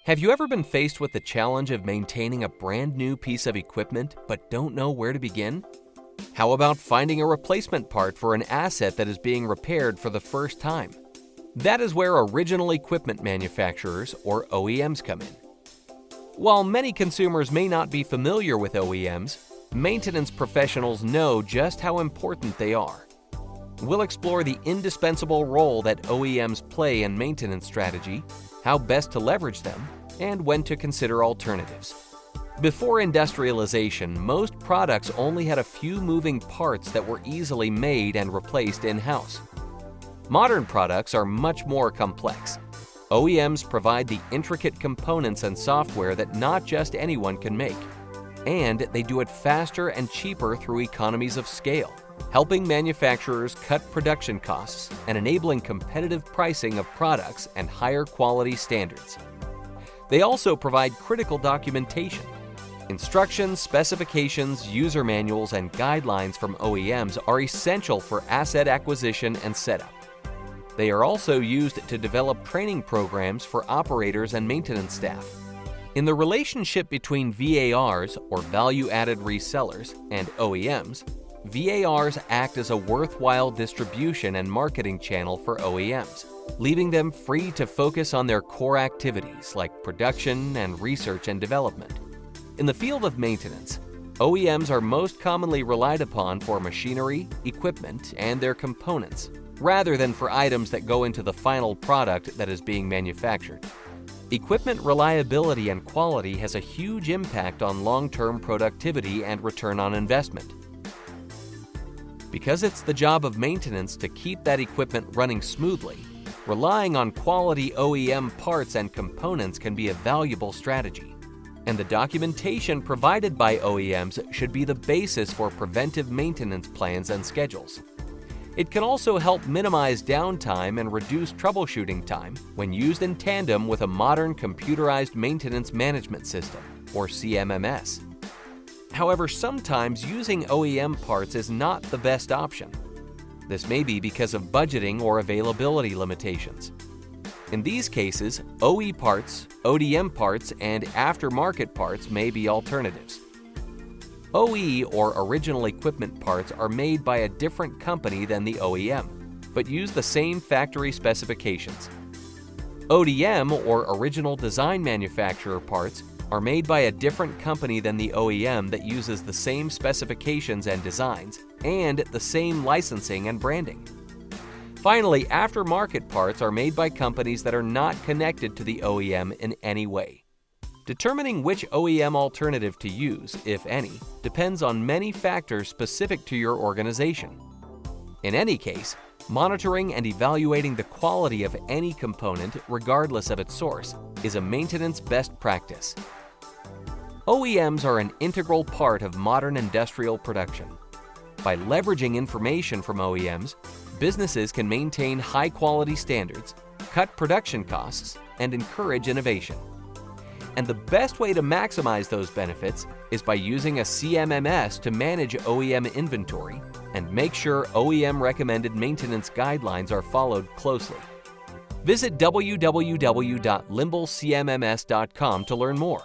Have you ever been faced with the challenge of maintaining a brand new piece of equipment but don't know where to begin? How about finding a replacement part for an asset that is being repaired for the first time? That is where original equipment manufacturers, or OEMs, come in. While many consumers may not be familiar with OEMs, maintenance professionals know just how important they are. We'll explore the indispensable role that OEMs play in maintenance strategy, how best to leverage them, and when to consider alternatives. Before industrialization, most products only had a few moving parts that were easily made and replaced in-house. Modern products are much more complex. OEMs provide the intricate components and software that not just anyone can make. And they do it faster and cheaper through economies of scale, helping manufacturers cut production costs and enabling competitive pricing of products and higher quality standards. They also provide critical documentation. Instructions, specifications, user manuals, and guidelines from OEMs are essential for asset acquisition and setup. They are also used to develop training programs for operators and maintenance staff. In the relationship between VARs, or value-added resellers, and OEMs, VARs act as a worthwhile distribution and marketing channel for OEMs, leaving them free to focus on their core activities like production and research and development. In the field of maintenance, OEMs are most commonly relied upon for machinery, equipment, and their components, rather than for items that go into the final product that is being manufactured. Equipment reliability and quality has a huge impact on long-term productivity and return on investment. Because it's the job of maintenance to keep that equipment running smoothly, relying on quality OEM parts and components can be a valuable strategy. And the documentation provided by OEMs should be the basis for preventive maintenance plans and schedules. It can also help minimize downtime and reduce troubleshooting time when used in tandem with a modern computerized maintenance management system, or CMMS. However, sometimes using OEM parts is not the best option. This may be because of budgeting or availability limitations. In these cases, OE parts, ODM parts, and aftermarket parts may be alternatives. OE, or original equipment parts, are made by a different company than the OEM, but use the same factory specifications. ODM, or original design manufacturer parts, are made by a different company than the OEM that uses the same specifications and designs, and the same licensing and branding. Finally, aftermarket parts are made by companies that are not connected to the OEM in any way. Determining which OEM alternative to use, if any, depends on many factors specific to your organization. In any case, monitoring and evaluating the quality of any component, regardless of its source, is a maintenance best practice. OEMs are an integral part of modern industrial production. By leveraging information from OEMs, businesses can maintain high-quality standards, cut production costs, and encourage innovation. And the best way to maximize those benefits is by using a CMMS to manage OEM inventory and make sure OEM recommended maintenance guidelines are followed closely. Visit www.limblecmms.com to learn more.